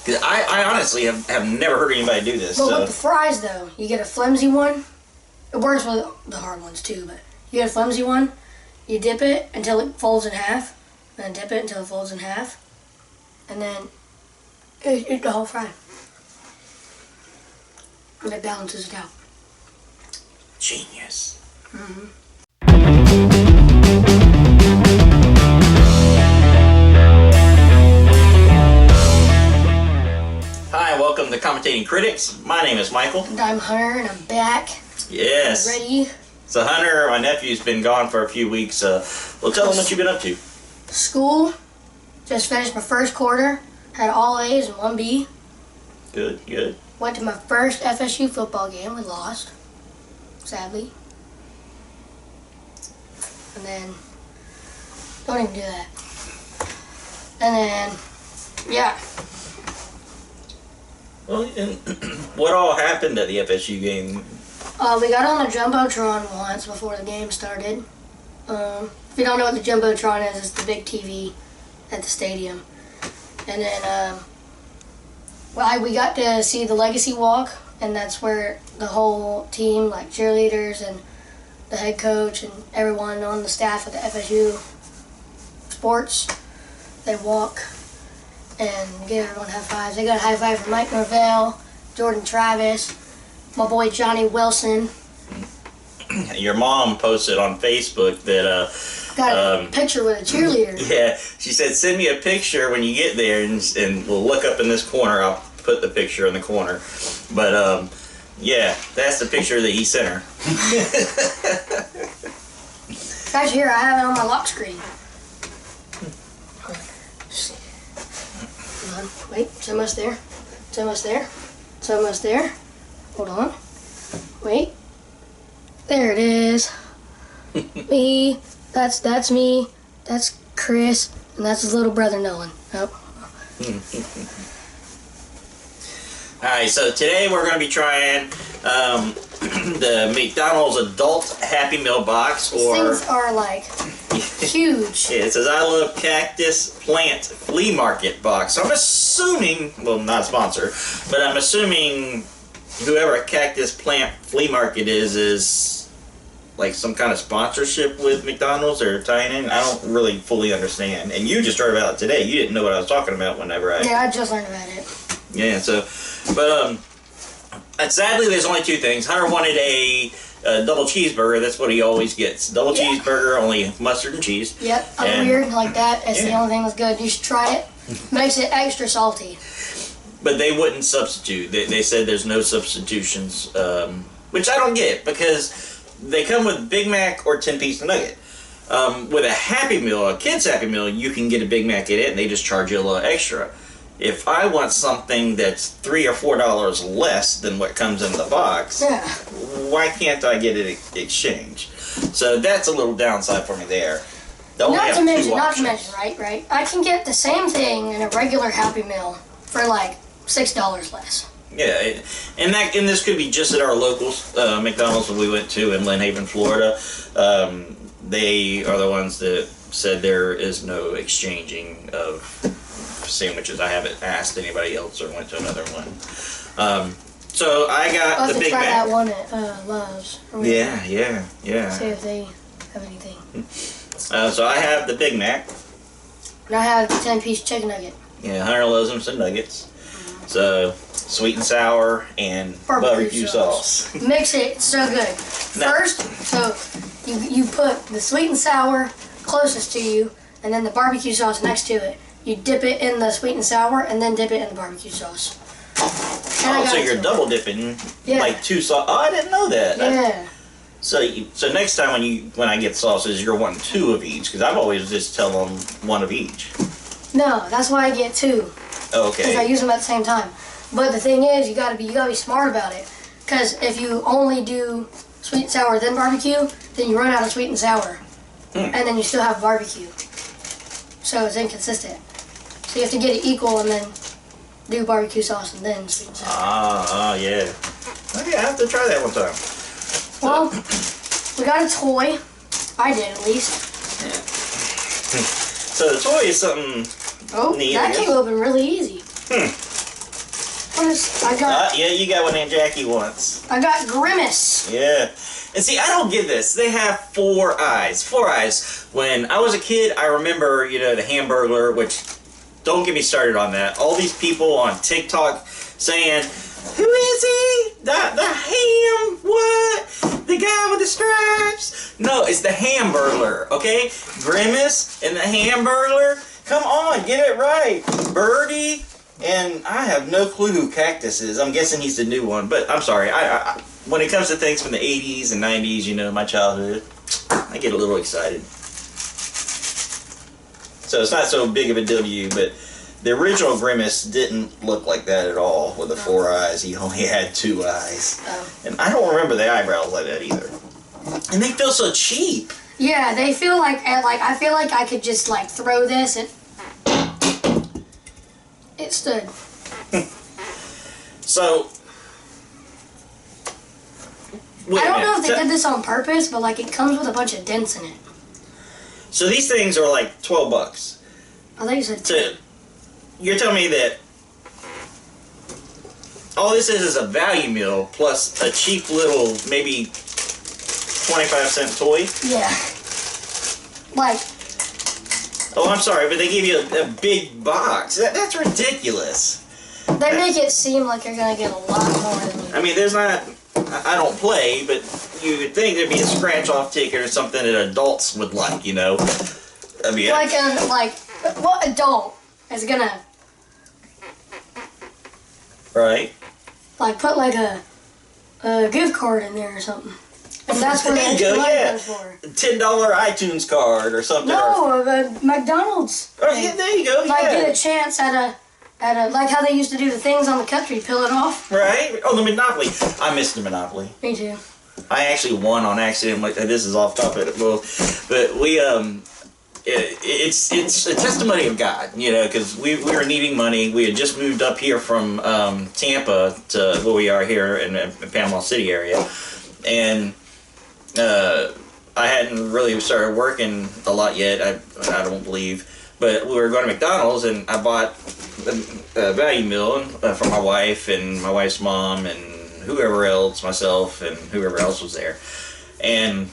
Because I honestly have never heard anybody do this. But with the fries, though, you get a flimsy one. It works with the hard ones, too, but you get a flimsy one, you dip it until it folds in half, and then dip it until it folds in half, and then eat the whole fry. And it balances it out. Genius. Mm-hmm. Hi, welcome to Commentating Critics. My name is Michael. And I'm Hunter, and I'm back. Yes. I'm ready. So Hunter, my nephew's been gone for a few weeks. Well, tell him what you've been up to. School. Just finished my first quarter. Had all A's and 1 B. Good, good. Went to my first FSU football game. We lost, sadly. And then, don't even do that. And then, yeah. Well, and what all happened at the FSU game? We got on the Jumbotron once before the game started. If you don't know what the Jumbotron is, it's the big TV at the stadium. And then, we got to see the Legacy Walk, and that's where the whole team, like cheerleaders and the head coach and everyone on the staff at the FSU sports, they walk and give everyone high fives. They got a high five from Mike Norvell, Jordan Travis, my boy Johnny Wilson. Your mom posted on Facebook that Got a picture with a cheerleader. Yeah, she said send me a picture when you get there, and we'll look up in this corner. I'll put the picture in the corner. But yeah, that's the picture that he sent her. Guys, here I have it on my lock screen. Hold on, wait, it's almost there. It's almost there. It's almost there. Hold on. Wait. There it is. Me. That's me. That's Chris. And that's his little brother Nolan. Oh. Alright, so today we're going to be trying the McDonald's Adult Happy Meal Box. These things are like huge. Yeah, it says I love Cactus Plant Flea Market Box. So I'm assuming, well, not a sponsor, but I'm assuming whoever Cactus Plant Flea Market is like some kind of sponsorship with McDonald's or tying in. I don't really fully understand. And you just heard about it today. You didn't know what I was talking about whenever I... Yeah, I just learned about it. Yeah, so... But, sadly, there's only two things. Hunter wanted a double cheeseburger. That's what he always gets. Double cheeseburger, only mustard and cheese. Yep, I'm weird like that. It's the only thing that's good. You should try it. Makes it extra salty. But they wouldn't substitute. They said there's no substitutions, which I don't get, because they come with Big Mac or 10-piece nugget. With a Happy Meal, a kid's Happy Meal, you can get a Big Mac in it, and they just charge you a little extra. If I want something that's $3 or $4 less than what comes in the box, why can't I get it exchanged? So that's a little downside for me there. Not to mention, right? I can get the same thing in a regular Happy Meal for like $6 less. Yeah, and this could be just at our local McDonald's that we went to in Lynn Haven, Florida. They are the ones that said there is no exchanging of sandwiches. I haven't asked anybody else or went to another one. So I got the Big Mac. Try that one at Love's. Yeah. See if they have anything. So I have the Big Mac. And I have the 10-piece chicken nugget. Yeah, Hunter loves them some nuggets. So sweet and sour and barbecue sauce. Mix it so good. First, so you put the sweet and sour closest to you, and then the barbecue sauce next to it. You dip it in the sweet and sour, and then dip it in the barbecue sauce. So you're double dipping, like two sauce. Oh, I didn't know that. Yeah. So next time when I get sauces, you're wanting 2 of each, because I've always just tell them 1 of each. No, that's why I get 2. Okay. Because I use them at the same time. But the thing is, you gotta be smart about it. Because if you only do sweet and sour then barbecue, then you run out of sweet and sour, and then you still have barbecue. So it's inconsistent. So you have to get it equal and then do barbecue sauce and then sweet and sour. Yeah. Okay, I have to try that one time. Well, we got a toy. I did, at least. So the toy is something neat. That came open really easy. What is, I got... Yeah, you got what Aunt Jackie wants. I got Grimace. Yeah. And see, I don't get this. They have 4 eyes. 4 eyes. When I was a kid, I remember, you know, the Hamburglar, which, don't get me started on that. All these people on TikTok saying, who is he? The ham? What? The guy with the stripes? No, it's the Hamburglar, okay? Grimace and the Hamburglar. Come on, get it right. Birdie, and I have no clue who Cactus is. I'm guessing he's the new one, but I'm sorry. I when it comes to things from the 80s and 90s, you know, my childhood, I get a little excited. So it's not so big of a W, but the original Grimace didn't look like that at all with the 4 eyes. He only had 2 eyes. Oh. And I don't remember the eyebrows like that either. And they feel so cheap. Yeah, they feel like I feel like I could just like throw this and it stood. So I don't know if they did this on purpose, but like it comes with a bunch of dents in it. So these things are like $12. I think you said so you're telling me that all this is a value meal plus a cheap little maybe 25-cent toy? Yeah. Like. Oh, I'm sorry, but they give you a big box. That's ridiculous. They make it seem like you're gonna get a lot more than you. I mean, there's not. I don't play, but you would think there'd be a scratch-off ticket or something that adults would like, you know. I mean, like what adult is gonna? Right. Like put like a gift card in there or something. And that's what there you go, yeah. For. $10 iTunes card or something. No, McDonald's. Oh, yeah, there you go. Like get a chance at a like how they used to do the things on the country, peel it off. Right. Oh, the Monopoly. I missed the Monopoly. Me too. I actually won on accident. Like this is off topic, but we it's a testimony of God, you know, because we were needing money. We had just moved up here from Tampa to where we are here in the Panama City area, and I hadn't really started working a lot yet. I don't believe, but we were going to McDonald's, and I bought a value meal for my wife and my wife's mom and whoever else, myself and whoever else was there, and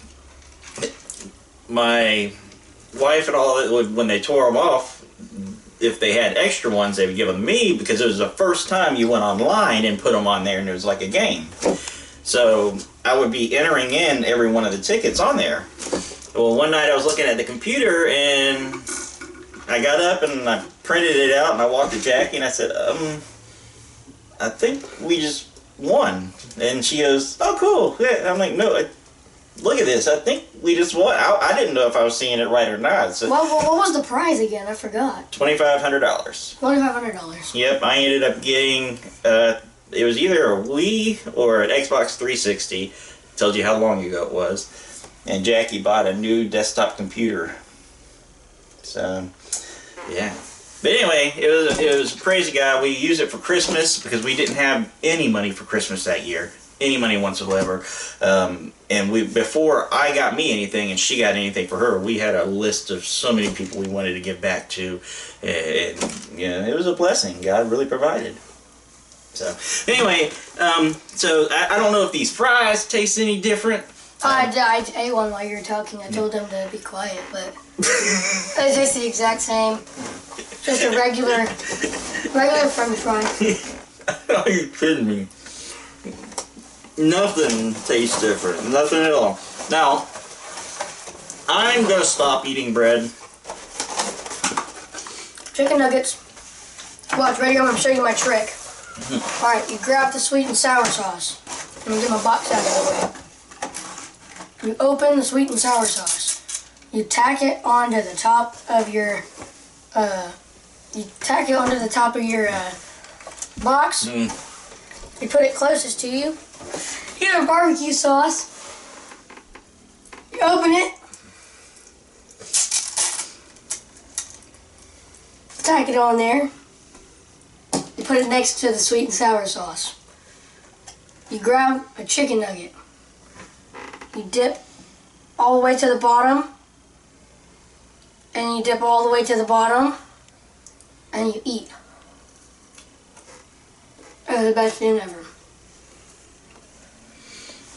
my wife and all that, when they tore them off, if they had extra ones, they would give them to me because it was the first time you went online and put them on there, and it was like a game. So I would be entering in every one of the tickets on there. Well, one night I was looking at the computer and I got up and I printed it out and I walked to Jackie and I said, I think we just won. And she goes, oh, cool. Yeah. I'm like, no, look at this. I think we just won. I didn't know if I was seeing it right or not. So what was the prize again? I forgot. $2,500. $2,500. Yep. I ended up getting, it was either a Wii or an Xbox 360. Tells you how long ago it was. And Jackie bought a new desktop computer. So, yeah. But anyway, it was a crazy guy. We used it for Christmas because we didn't have any money for Christmas that year. Any money whatsoever. And before I got me anything and she got anything for her, we had a list of so many people we wanted to give back to. And you know, it was a blessing. God really provided. So, anyway, so I don't know if these fries taste any different. I ate one while you were talking. I told them to be quiet, but it tastes the exact same. Just a regular French fry. Are you kidding me? Nothing tastes different. Nothing at all. Now, I'm going to stop eating bread. Chicken nuggets. Watch, ready? I'm going to show you my trick. Alright, you grab the sweet and sour sauce. Let me get my box out of the way. You open the sweet and sour sauce. You tack it onto the top of your box. You put it closest to you. You have barbecue sauce. You open it. Tack it on there. You put it next to the sweet and sour sauce. You grab a chicken nugget. You dip all the way to the bottom. And you dip all the way to the bottom. And you eat. The best thing ever.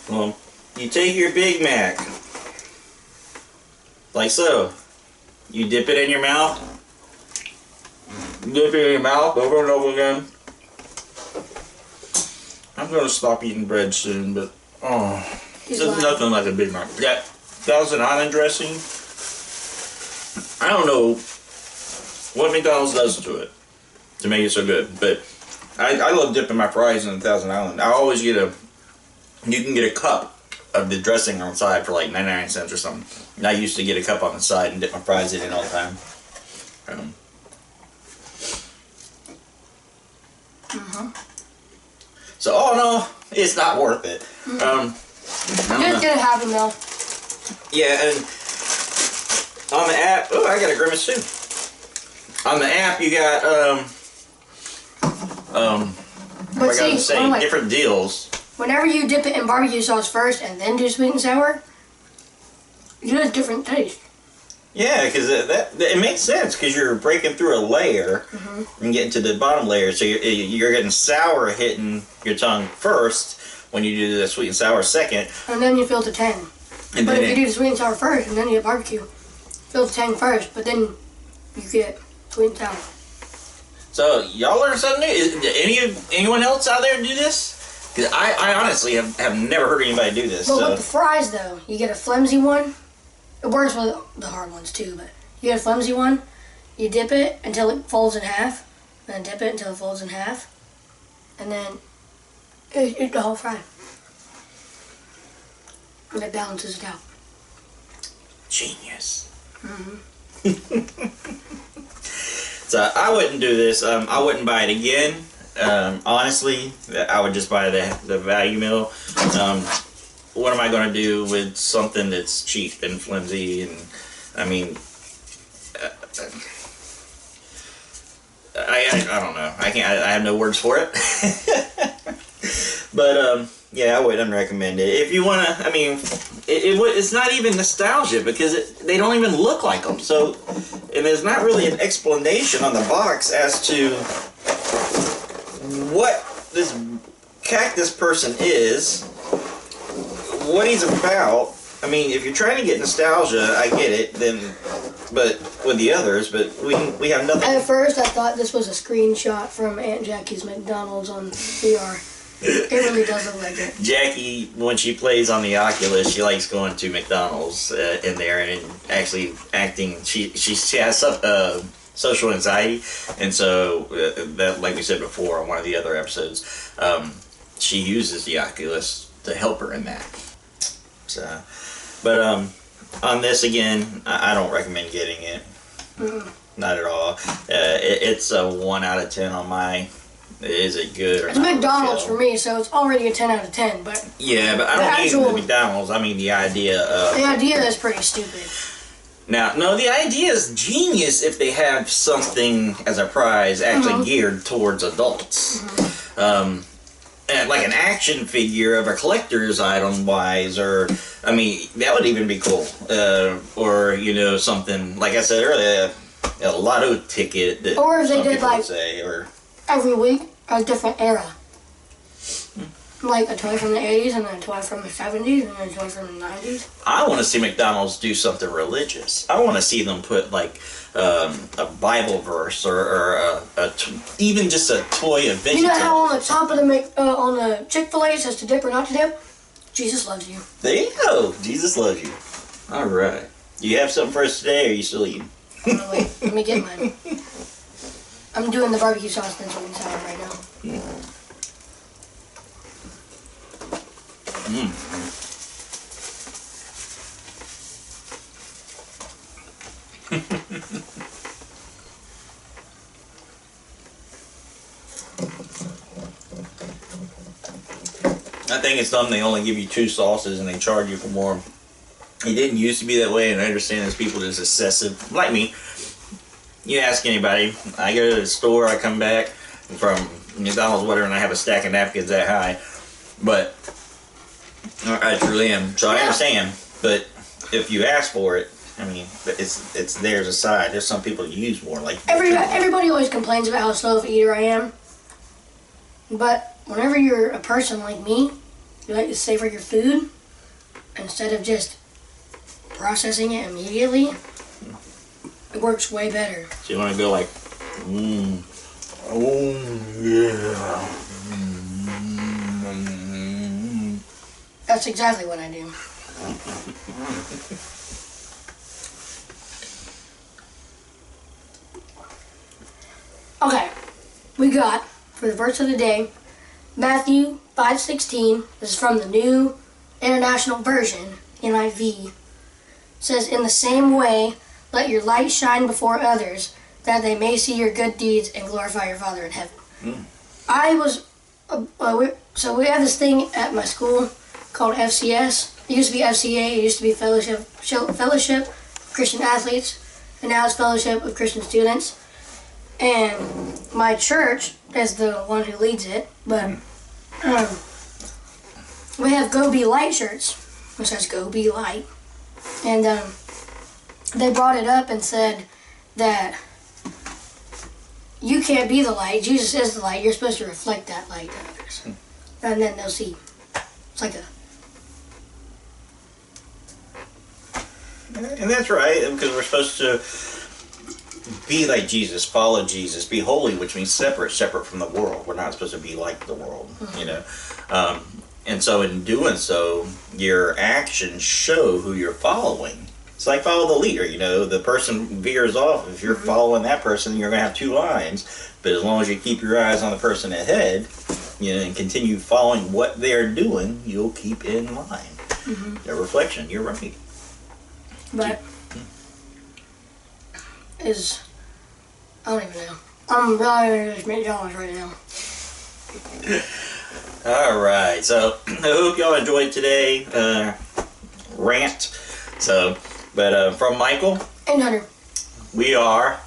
Well, you take your Big Mac, like so. You dip it in your mouth. Dip it in your mouth over and over again. I'm gonna stop eating bread soon, but there's nothing like a Big Mac. That Thousand Island dressing, I don't know what McDonald's does to it to make it so good, but I love dipping my fries in the Thousand Island. I always get you can get a cup of the dressing on the side for like 99 cents or something. And I used to get a cup on the side and dip my fries in it all the time. So all in all, it's not worth it. Just get a Happy Meal. Yeah, and on the app, oh, I got a Grimace too. On the app, you got but see, different deals. Whenever you dip it in barbecue sauce first and then do sweet and sour, you get a different taste. Yeah, because it makes sense because you're breaking through a layer and getting to the bottom layer, so you're getting sour hitting your tongue first when you do the sweet and sour second. And then you feel the tang. But if you do the sweet and sour first and then you get barbecue, feel the tang first, but then you get sweet and sour. So y'all learn something new? Anyone else out there do this? Because I honestly have never heard anybody do this. But with the fries though, you get a flimsy one. It works with the hard ones too, but you get a flimsy one, you dip it until it folds in half, and then dip it until it folds in half, and then eat the whole fry. And it balances it out. Genius. So I wouldn't do this. I wouldn't buy it again. Honestly, I would just buy the value meal. What am I going to do with something that's cheap and flimsy? And I mean, I don't know. I have no words for it. But yeah, I wouldn't recommend it. If you want to, I mean, it's not even nostalgia because they don't even look like them. So, and there's not really an explanation on the box as to what this Cactus person is, what he's about. I mean, if you're trying to get nostalgia, I get it. But with the others, but we have nothing. At first, I thought this was a screenshot from Aunt Jackie's McDonald's on VR. It really does look like it. Jackie, when she plays on the Oculus, she likes going to McDonald's in there and actually acting. She has social anxiety, and so that, like we said before on one of the other episodes, she uses the Oculus to help her in that. So, but on this again, I don't recommend getting it. Not at all. It's a 1 out of 10 on my. Is it good or it's not? It's McDonald's for me, so it's already a 10 out of 10. But yeah, but I don't mean the McDonald's. I mean the idea of. The idea is pretty stupid. Now, no, the idea is genius if they have something as a prize actually geared towards adults. And like an action figure of a collector's item wise, or I mean that would even be cool. Or you know something like I said earlier, a lotto ticket. That or if they did like or every week a different era, like a toy from the 80s and then a toy from the 70s and then a toy from the 90s. I want to see McDonald's do something religious. I want to see them put like a Bible verse or even just a toy of vegetable. You know how on the top of the on the Chick-fil-A it says to dip or not to dip? Jesus loves you. There you go. Jesus loves you. All right. You have something for us today, or are you still eating? Oh, wait, let me get mine. I'm doing the barbecue sauce and sweet and sour right now. I think it's dumb they only give you 2 sauces and they charge you for more. It didn't used to be that way, and I understand there's people that's excessive. Like me. You ask anybody, I go to the store, I come back from McDonald's, whatever, and I have a stack of napkins that high. But I truly am. So I understand. But if you ask for it, I mean, it's theirs aside. There's some people that use more. Like everybody always complains about how slow of an eater I am. But whenever you're a person like me, you like to savor your food instead of just processing it immediately. It works way better. So you want to go like, oh yeah. That's exactly what I do. Okay, we got, for the verse of the day, Matthew 5:16. This is from the New International Version, NIV. It says, "In the same way, let your light shine before others, that they may see your good deeds and glorify your Father in heaven." So we have this thing at my school called FCS. It used to be FCA. It used to be Fellowship of Christian Athletes, and now it's Fellowship of Christian Students. And my church is the one who leads it, but we have Go Be Light shirts, which says Go Be Light. And they brought it up and said that you can't be the light. Jesus is the light. You're supposed to reflect that light to others. And then they'll see. It's like a... And that's right, because we're supposed to be like Jesus, follow Jesus, be holy, which means separate from the world. We're not supposed to be like the world, you know. And so in doing so, your actions show who you're following. It's like follow the leader, you know. The person veers off. If you're following that person, you're going to have two lines. But as long as you keep your eyes on the person ahead, you know, and continue following what they're doing, you'll keep in line. Their reflection, you're right. But is... I don't even know. I'm really going to McDonald's right now. Alright, so I hope y'all enjoyed today rant. So, but from Michael And Hunter, we are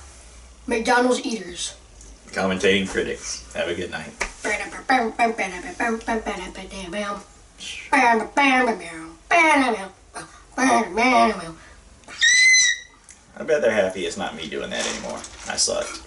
McDonald's eaters. commentating critics. Have a good night. I bet they're happy it's not me doing that anymore. I sucked.